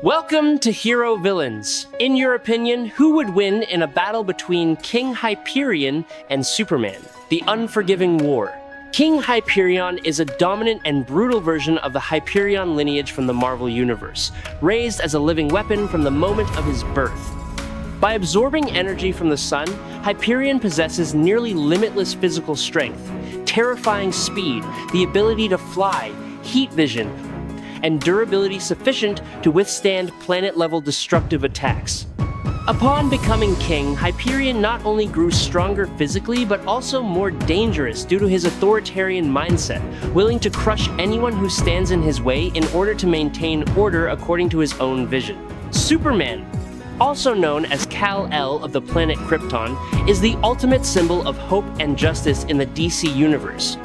Welcome to Hero Villains. In your opinion, who would win in a battle between King Hyperion and Superman? The Unforgiving War. King Hyperion is a dominant and brutal version of the Hyperion lineage from the Marvel Universe, raised as a living weapon from the moment of his birth. By absorbing energy from the sun, Hyperion possesses nearly limitless physical strength, terrifying speed, the ability to fly, heat vision, and durability sufficient to withstand planet-level destructive attacks. Upon becoming king, Hyperion not only grew stronger physically, but also more dangerous due to his authoritarian mindset, willing to crush anyone who stands in his way in order to maintain order according to his own vision. Superman, also known as Kal-El of the planet Krypton, is the ultimate symbol of hope and justice in the DC universe.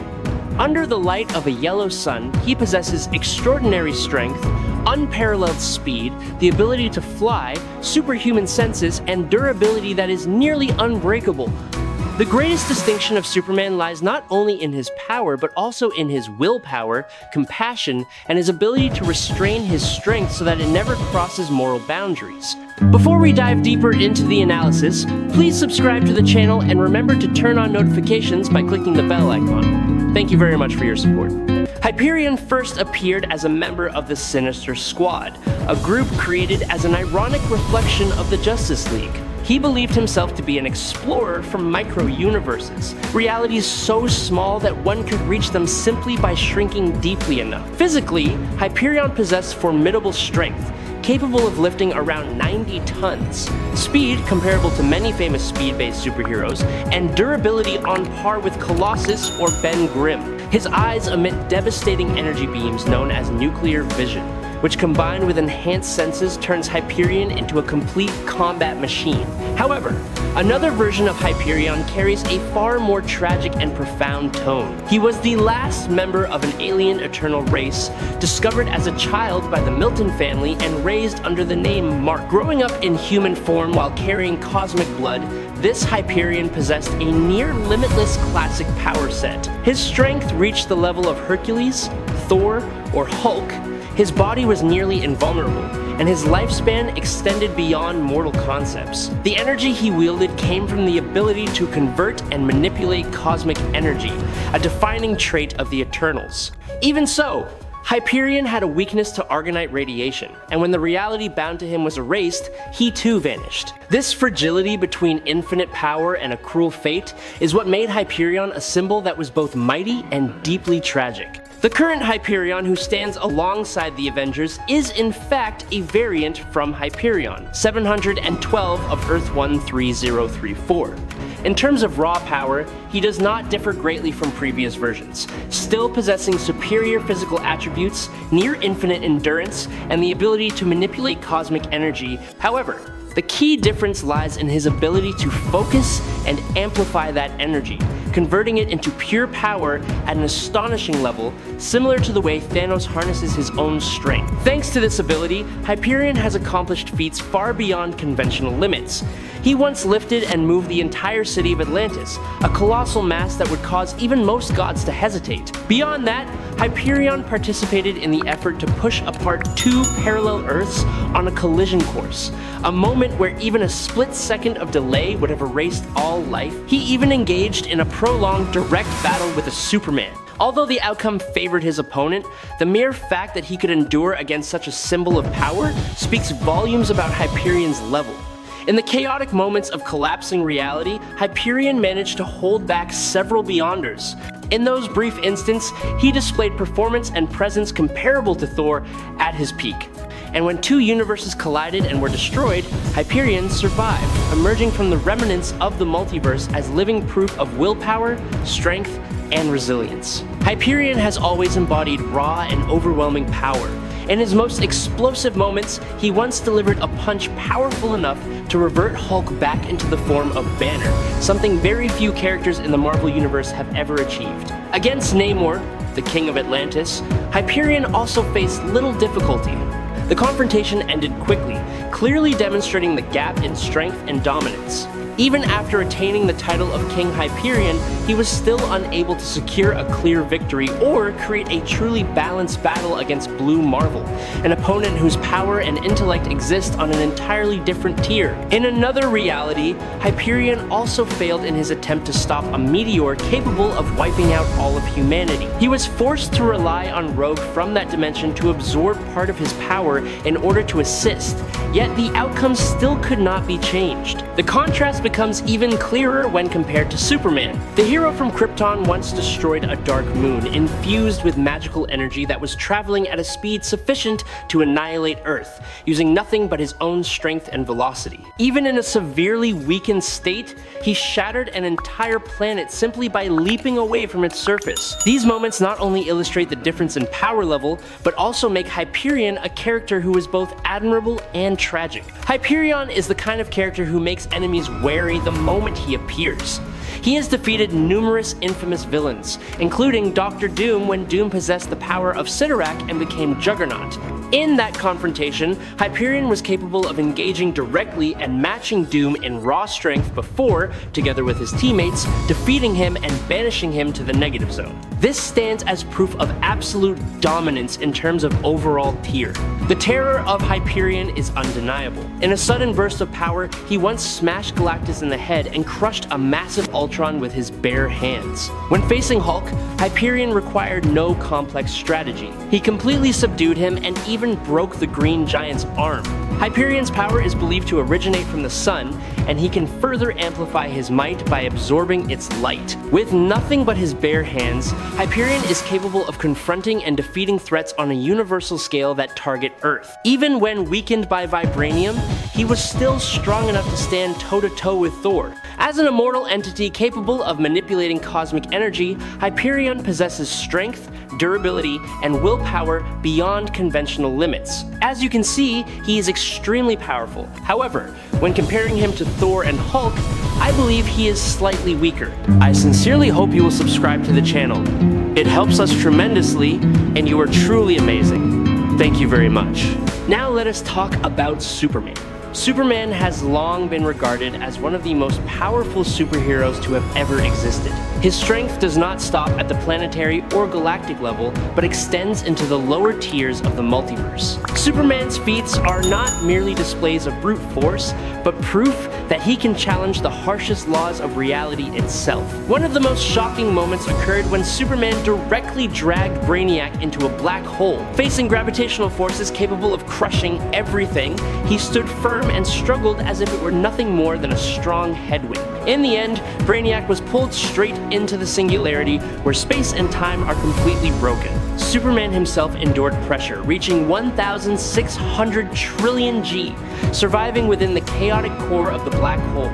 Under the light of a yellow sun, he possesses extraordinary strength, unparalleled speed, the ability to fly, superhuman senses, and durability that is nearly unbreakable. The greatest distinction of Superman lies not only in his power, but also in his willpower, compassion, and his ability to restrain his strength so that it never crosses moral boundaries. Before we dive deeper into the analysis, please subscribe to the channel and remember to turn on notifications by clicking the bell icon. Thank you very much for your support. Hyperion first appeared as a member of the Sinister Squad, a group created as an ironic reflection of the Justice League. He believed himself to be an explorer from micro-universes, realities so small that one could reach them simply by shrinking deeply enough. Physically, Hyperion possessed formidable strength, capable of lifting around 90 tons, speed comparable to many famous speed-based superheroes, and durability on par with Colossus or Ben Grimm. His eyes emit devastating energy beams known as nuclear vision, which combined with enhanced senses turns Hyperion into a complete combat machine. However, another version of Hyperion carries a far more tragic and profound tone. He was the last member of an alien eternal race, discovered as a child by the Milton family and raised under the name Mark. Growing up in human form while carrying cosmic blood, this Hyperion possessed a near-limitless classic power set. His strength reached the level of Hercules, Thor, or Hulk. His body was nearly invulnerable, and his lifespan extended beyond mortal concepts. The energy he wielded came from the ability to convert and manipulate cosmic energy, a defining trait of the Eternals. Even so, Hyperion had a weakness to Argonite radiation, and when the reality bound to him was erased, he too vanished. This fragility between infinite power and a cruel fate is what made Hyperion a symbol that was both mighty and deeply tragic. The current Hyperion, who stands alongside the Avengers, is in fact a variant from Hyperion, 712 of Earth 13034. In terms of raw power, he does not differ greatly from previous versions, still possessing superior physical attributes, near infinite endurance, and the ability to manipulate cosmic energy. However, the key difference lies in his ability to focus and amplify that energy, converting it into pure power at an astonishing level, similar to the way Thanos harnesses his own strength. Thanks to this ability, Hyperion has accomplished feats far beyond conventional limits. He once lifted and moved the entire city of Atlantis, a colossal mass that would cause even most gods to hesitate. Beyond that, Hyperion participated in the effort to push apart two parallel Earths on a collision course, a moment where even a split second of delay would have erased all life. He even engaged in a prolonged direct battle with a Superman. Although the outcome favored his opponent, the mere fact that he could endure against such a symbol of power speaks volumes about Hyperion's level. In the chaotic moments of collapsing reality, Hyperion managed to hold back several Beyonders. In those brief instants, he displayed performance and presence comparable to Thor at his peak. And when two universes collided and were destroyed, Hyperion survived, emerging from the remnants of the multiverse as living proof of willpower, strength, and resilience. Hyperion has always embodied raw and overwhelming power. In his most explosive moments, he once delivered a punch powerful enough to revert Hulk back into the form of Banner, something very few characters in the Marvel Universe have ever achieved. Against Namor, the King of Atlantis, Hyperion also faced little difficulty. The confrontation ended quickly, clearly demonstrating the gap in strength and dominance. Even after attaining the title of King Hyperion, he was still unable to secure a clear victory or create a truly balanced battle against Blue Marvel, an opponent whose power and intellect exist on an entirely different tier. In another reality, Hyperion also failed in his attempt to stop a meteor capable of wiping out all of humanity. He was forced to rely on Rogue from that dimension to absorb part of his power in order to assist, yet the outcome still could not be changed. The contrast becomes even clearer when compared to Superman. The hero from Krypton once destroyed a dark moon infused with magical energy that was traveling at a speed sufficient to annihilate Earth, using nothing but his own strength and velocity. Even in a severely weakened state, he shattered an entire planet simply by leaping away from its surface. These moments not only illustrate the difference in power level, but also make Hyperion a character who is both admirable and tragic. Hyperion is the kind of character who makes enemies wary the moment he appears. He has defeated numerous infamous villains, including Dr. Doom when Doom possessed the power of Sidorak and became Juggernaut. In that confrontation, Hyperion was capable of engaging directly and matching Doom in raw strength before, together with his teammates, defeating him and banishing him to the negative zone. This stands as proof of absolute dominance in terms of overall tier. The terror of Hyperion is undeniable. In a sudden burst of power, he once smashed Galactus in the head and crushed a massive Ultron with his bare hands. When facing Hulk, Hyperion required no complex strategy. He completely subdued him and even broke the Green Giant's arm. Hyperion's power is believed to originate from the sun, and he can further amplify his might by absorbing its light. With nothing but his bare hands, Hyperion is capable of confronting and defeating threats on a universal scale that target Earth. Even when weakened by vibranium, he was still strong enough to stand toe-to-toe with Thor. As an immortal entity capable of manipulating cosmic energy, Hyperion possesses strength, durability, and willpower beyond conventional limits. As you can see, he is extremely powerful. However, when comparing him to Thor and Hulk, I believe he is slightly weaker. I sincerely hope you will subscribe to the channel. It helps us tremendously, and you are truly amazing. Thank you very much. Now let us talk about Superman. Superman has long been regarded as one of the most powerful superheroes to have ever existed. His strength does not stop at the planetary or galactic level, but extends into the lower tiers of the multiverse. Superman's feats are not merely displays of brute force, but proof that he can challenge the harshest laws of reality itself. One of the most shocking moments occurred when Superman directly dragged Brainiac into a black hole. Facing gravitational forces capable of crushing everything, he stood firm and struggled as if it were nothing more than a strong headwind. In the end, Brainiac was pulled straight into the singularity, where space and time are completely broken. Superman himself endured pressure, reaching 1,600 trillion G, surviving within the chaotic core of the black hole.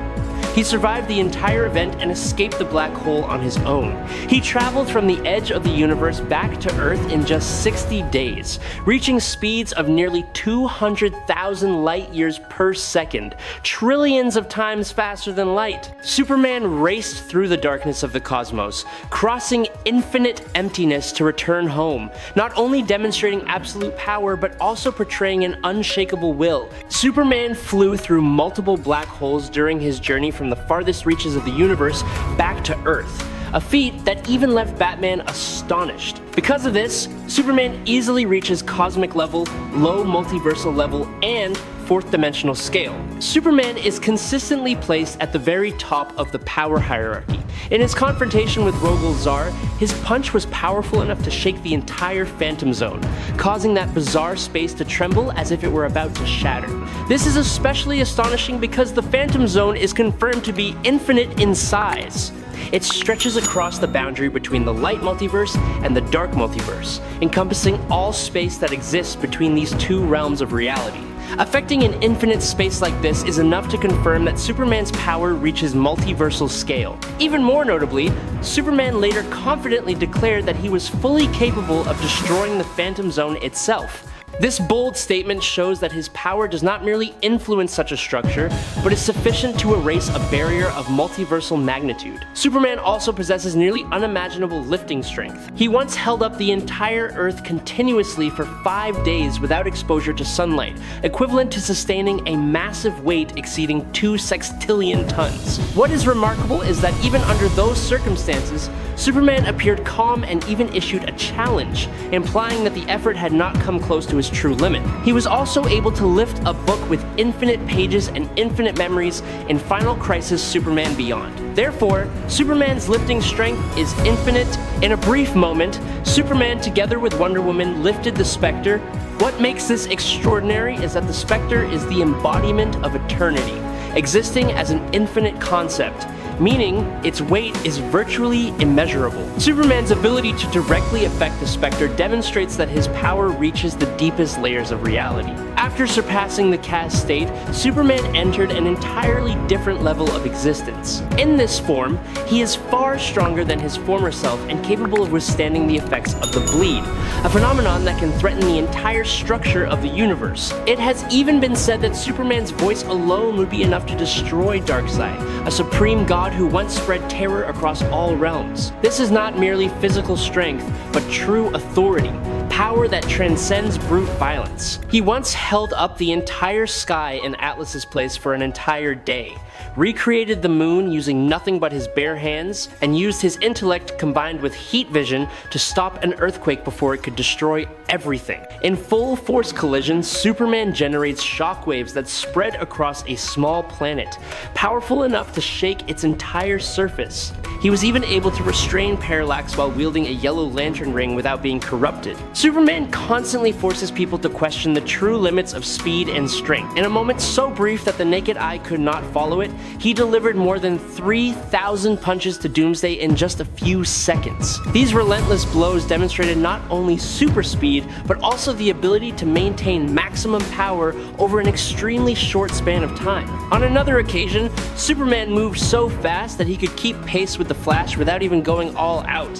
He survived the entire event and escaped the black hole on his own. He traveled from the edge of the universe back to Earth in just 60 days, reaching speeds of nearly 200,000 light years per second, trillions of times faster than light. Superman raced through the darkness of the cosmos, crossing infinite emptiness to return home, not only demonstrating absolute power but also portraying an unshakable will. Superman flew through multiple black holes during his journey from the farthest reaches of the universe back to Earth, a feat that even left Batman astonished. Because of this, Superman easily reaches cosmic level, low multiversal level, and fourth dimensional scale. Superman is consistently placed at the very top of the power hierarchy. In his confrontation with Rogol Zaar, his punch was powerful enough to shake the entire Phantom Zone, causing that bizarre space to tremble as if it were about to shatter. This is especially astonishing because the Phantom Zone is confirmed to be infinite in size. It stretches across the boundary between the light multiverse and the dark multiverse, encompassing all space that exists between these two realms of reality. Affecting an infinite space like this is enough to confirm that Superman's power reaches multiversal scale. Even more notably, Superman later confidently declared that he was fully capable of destroying the Phantom Zone itself. This bold statement shows that his power does not merely influence such a structure, but is sufficient to erase a barrier of multiversal magnitude. Superman also possesses nearly unimaginable lifting strength. He once held up the entire Earth continuously for 5 days without exposure to sunlight, equivalent to sustaining a massive weight exceeding 2 sextillion tons. What is remarkable is that even under those circumstances, Superman appeared calm and even issued a challenge, implying that the effort had not come close to his true limit. He was also able to lift a book with infinite pages and infinite memories in Final Crisis Superman Beyond. Therefore, Superman's lifting strength is infinite. In a brief moment, Superman together with Wonder Woman lifted the Spectre. What makes this extraordinary is that the Spectre is the embodiment of eternity, existing as an infinite concept, meaning its weight is virtually immeasurable. Superman's ability to directly affect the Spectre demonstrates that his power reaches the deepest layers of reality. After surpassing the cast state, Superman entered an entirely different level of existence. In this form, he is far stronger than his former self and capable of withstanding the effects of the bleed, a phenomenon that can threaten the entire structure of the universe. It has even been said that Superman's voice alone would be enough to destroy Darkseid, a supreme god who once spread terror across all realms. This is not merely physical strength, but true authority, power that transcends brute violence. He once held up the entire sky in Atlas's place for an entire day, recreated the moon using nothing but his bare hands, and used his intellect combined with heat vision to stop an earthquake before it could destroy everything. In full force collisions, Superman generates shockwaves that spread across a small planet, powerful enough to shake its entire surface. He was even able to restrain Parallax while wielding a yellow lantern ring without being corrupted. Superman constantly forces people to question the true limits of speed and strength. In a moment so brief that the naked eye could not follow it, he delivered more than 3,000 punches to Doomsday in just a few seconds. These relentless blows demonstrated not only super speed, but also the ability to maintain maximum power over an extremely short span of time. On another occasion, Superman moved so fast that he could keep pace with the Flash without even going all out.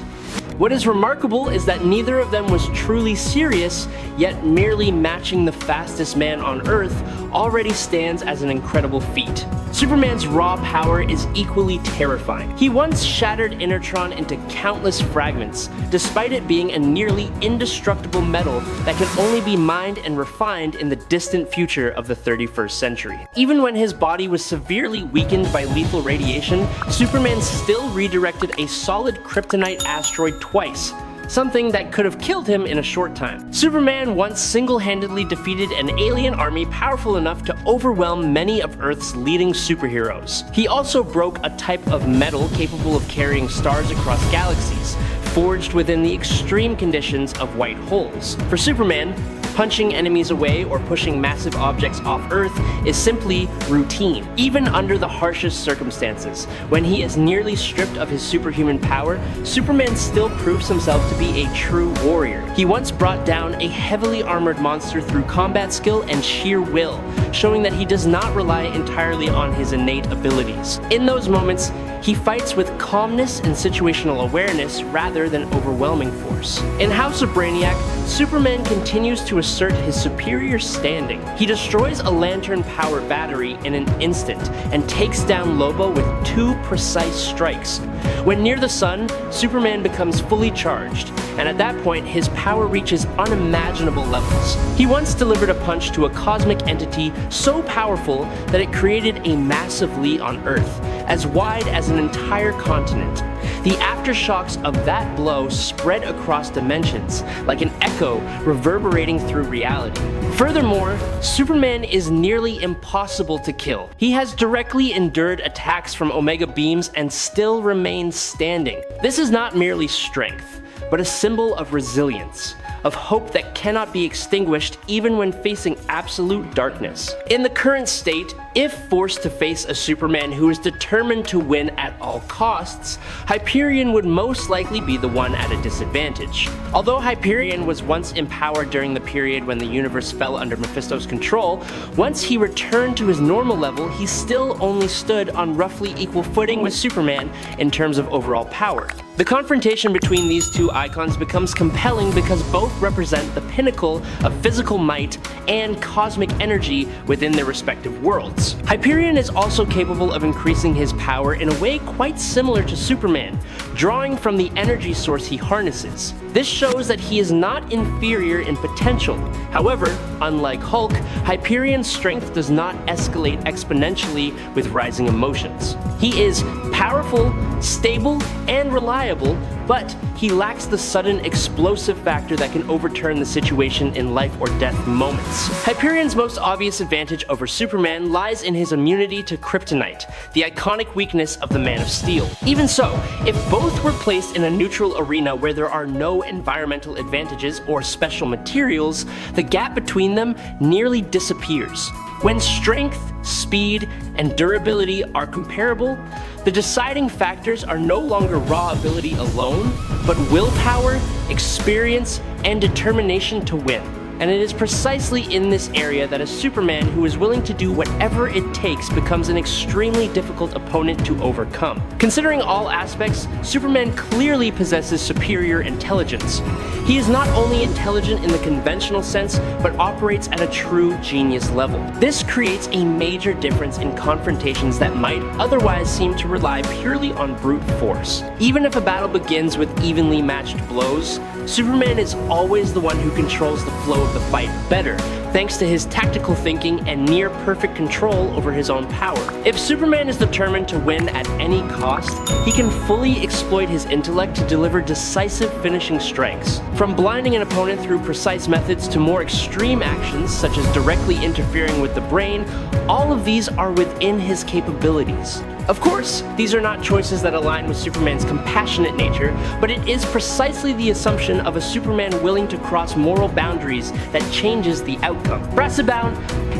What is remarkable is that neither of them was truly serious, yet merely matching the fastest man on Earth already stands as an incredible feat. Superman's raw power is equally terrifying. He once shattered Inertron into countless fragments, despite it being a nearly indestructible metal that can only be mined and refined in the distant future of the 31st century. Even when his body was severely weakened by lethal radiation, Superman still redirected a solid kryptonite asteroid twice, something that could have killed him in a short time. Superman once single-handedly defeated an alien army powerful enough to overwhelm many of Earth's leading superheroes. He also broke a type of metal capable of carrying stars across galaxies, forged within the extreme conditions of white holes. For Superman, punching enemies away or pushing massive objects off Earth is simply routine. Even under the harshest circumstances, when he is nearly stripped of his superhuman power, Superman still proves himself to be a true warrior. He once brought down a heavily armored monster through combat skill and sheer will, showing that he does not rely entirely on his innate abilities. In those moments, he fights with calmness and situational awareness rather than overwhelming force. In House of Brainiac, Superman continues to assert his superior standing. He destroys a lantern-powered battery in an instant and takes down Lobo with 2 precise strikes. When near the sun, Superman becomes fully charged, and at that point his power reaches unimaginable levels. He once delivered a punch to a cosmic entity so powerful that it created a massive lead on Earth, as wide as an entire continent. The aftershocks of that blow spread across dimensions, like an echo reverberating through reality. Furthermore, Superman is nearly impossible to kill. He has directly endured attacks from Omega beams and still remains standing. This is not merely strength, but a symbol of resilience, of hope that cannot be extinguished even when facing absolute darkness. In the current state, If forced to face a Superman who is determined to win at all costs, Hyperion would most likely be the one at a disadvantage. Although Hyperion was once empowered during the period when the universe fell under Mephisto's control, once he returned to his normal level, he still only stood on roughly equal footing with Superman in terms of overall power. The confrontation between these two icons becomes compelling because both represent the pinnacle of physical might and cosmic energy within their respective worlds. Hyperion is also capable of increasing his power in a way quite similar to Superman, drawing from the energy source he harnesses. This shows that he is not inferior in potential. However, unlike Hulk, Hyperion's strength does not escalate exponentially with rising emotions. He is powerful, stable, and reliable, but he lacks the sudden explosive factor that can overturn the situation in life or death moments. Hyperion's most obvious advantage over Superman lies in his immunity to kryptonite, the iconic weakness of the Man of Steel. Even so, if both were placed in a neutral arena where there are no environmental advantages or special materials, the gap between them nearly disappears. When strength, speed, and durability are comparable, the deciding factors are no longer raw ability alone, but willpower, experience, and determination to win. And it is precisely in this area that a Superman who is willing to do whatever it takes becomes an extremely difficult opponent to overcome. Considering all aspects, Superman clearly possesses superior intelligence. He is not only intelligent in the conventional sense, but operates at a true genius level. This creates a major difference in confrontations that might otherwise seem to rely purely on brute force. Even if a battle begins with evenly matched blows, Superman is always the one who controls the flow of the fight better, thanks to his tactical thinking and near-perfect control over his own power. If Superman is determined to win at any cost, he can fully exploit his intellect to deliver decisive finishing strikes. From blinding an opponent through precise methods to more extreme actions, such as directly interfering with the brain, all of these are within his capabilities. Of course, these are not choices that align with Superman's compassionate nature, but it is precisely the assumption of a Superman willing to cross moral boundaries that changes the outcome. Brassibound,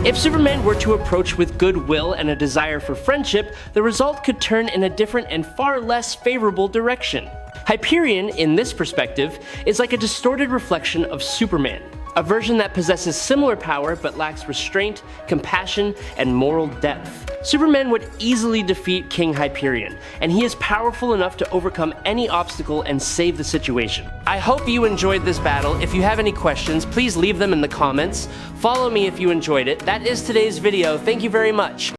if Superman were to approach with goodwill and a desire for friendship, the result could turn in a different and far less favorable direction. Hyperion, in this perspective, is like a distorted reflection of Superman, a version that possesses similar power but lacks restraint, compassion, and moral depth. Superman would easily defeat King Hyperion, and he is powerful enough to overcome any obstacle and save the situation. I hope you enjoyed this battle. If you have any questions, please leave them in the comments. Follow me if you enjoyed it. That is today's video. Thank you very much.